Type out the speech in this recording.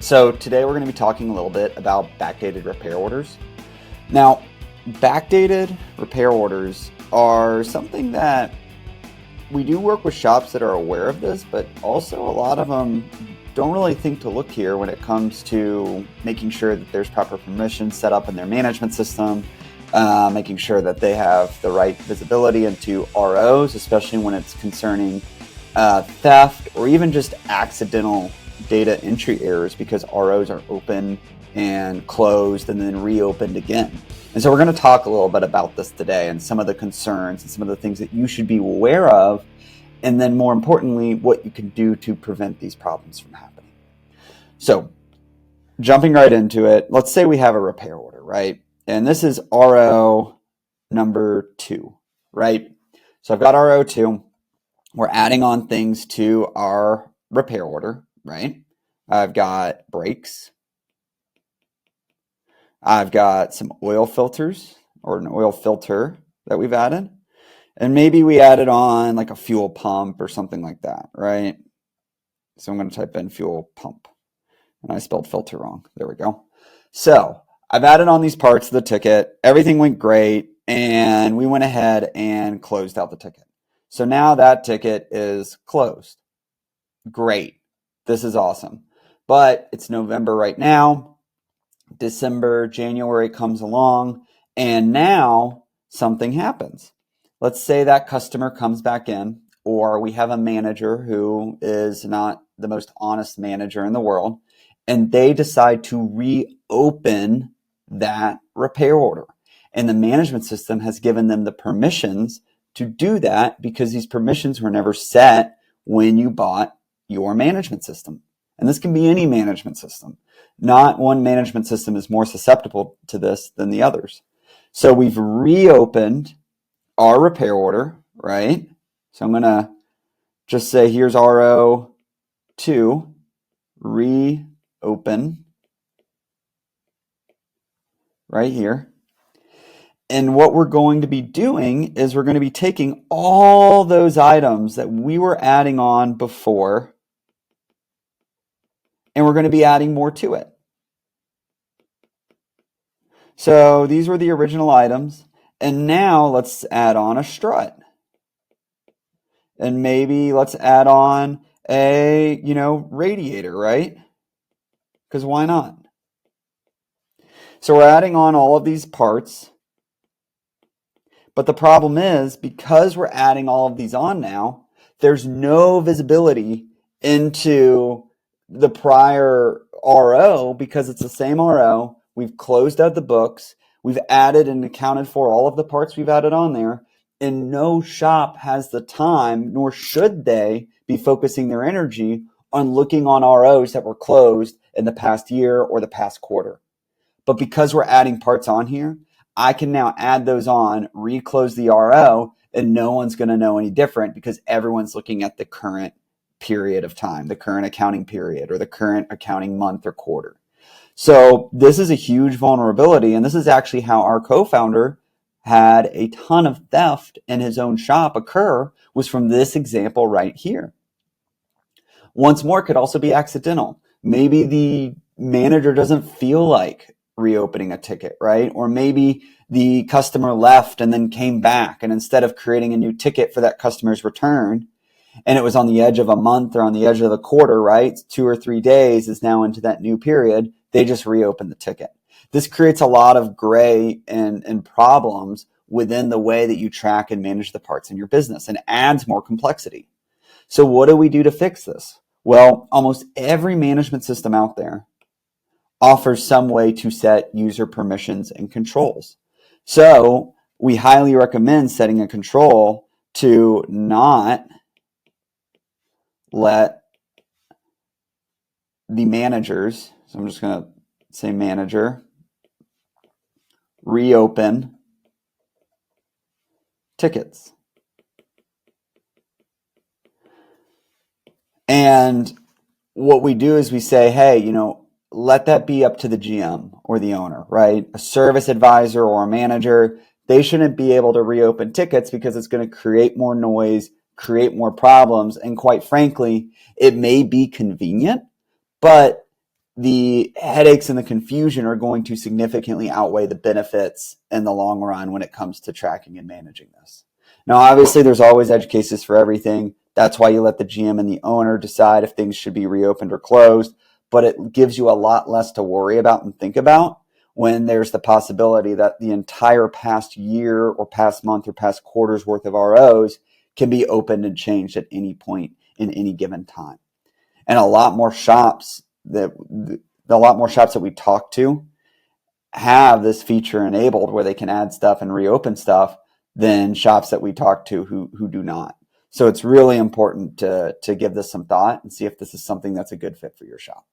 So today we're going to be talking a little bit about backdated repair orders. Now, backdated repair orders are something that we do work with shops that are aware of this, but also a lot of them don't really think to look here when it comes to making sure that there's proper permissions set up in their management system, making sure that they have the right visibility into ROs, especially when it's concerning theft or even just accidental data entry errors because ROs are open and closed and then reopened again. And so we're going to talk a little bit about this today and some of the concerns and some of the things that you should be aware of, and then more importantly, what you can do to prevent these problems from happening. So jumping right into it, let's say we have a repair order, right? And this is RO number 2, right? So I've got RO 2. We're adding on things to our repair order, right? I've got brakes. I've got some oil filters or an oil filter that we've added. And maybe we added on like a fuel pump or something like that, right? So I'm going to type in fuel pump. And I spelled filter wrong. There we go. So I've added on these parts of the ticket. Everything went great. And we went ahead and closed out the ticket. So now that ticket is closed. Great. This is awesome. But it's November right now. December, January comes along, and now something happens. Let's say that customer comes back in, or we have a manager who is not the most honest manager in the world, and they decide to reopen that repair order. And the management system has given them the permissions to do that because these permissions were never set when you bought your management system. And this can be any management system. Not one management system is more susceptible to this than the others. So we've reopened our repair order, right? So I'm going to just say here's RO 2, reopen, right here. And what we're going to be doing is we're going to be taking all those items that we were adding on before, and we're going to be adding more to it. So these were the original items. And now let's add on a strut. And maybe let's add on a, radiator, right? Because why not? So we're adding on all of these parts. But the problem is, because we're adding all of these on now, there's no visibility into the prior RO because it's the same RO. We've closed out the books. We've added and accounted for all of the parts we've added on there. And no shop has the time, nor should they be focusing their energy on looking on ROs that were closed in the past year or the past quarter. But because we're adding parts on here, I can now add those on, reclose the RO, and no one's going to know any different because everyone's looking at the current period of time, the current accounting period, or the current accounting month or quarter. So this is a huge vulnerability, and this is actually how our co-founder had a ton of theft in his own shop occur, was from this example right here. Once more, it could also be accidental. Maybe the manager doesn't feel like reopening a ticket, right? Or maybe the customer left and then came back, and instead of creating a new ticket for that customer's return, and it was on the edge of a month or on the edge of the quarter, right? 2 or 3 days is now into that new period. They just reopened the ticket. This creates a lot of gray and problems within the way that you track and manage the parts in your business, and adds more complexity. So what do we do to fix this? Well, almost every management system out there offers some way to set user permissions and controls. So we highly recommend setting a control to not let the managers, so I'm just going to say manager, reopen tickets. And what we do is we say, hey, let that be up to the GM or the owner, right? A service advisor or a manager, they shouldn't be able to reopen tickets because it's going to create more noise, create more problems. And quite frankly, it may be convenient, but the headaches and the confusion are going to significantly outweigh the benefits in the long run when it comes to tracking and managing this. Now, obviously, there's always edge cases for everything. That's why you let the GM and the owner decide if things should be reopened or closed, but it gives you a lot less to worry about and think about when there's the possibility that the entire past year or past month or past quarter's worth of ROs can be opened and changed at any point in any given time. And a lot more shops that we talk to have this feature enabled where they can add stuff and reopen stuff than shops that we talk to who do not. So it's really important to give this some thought and see if this is something that's a good fit for your shop.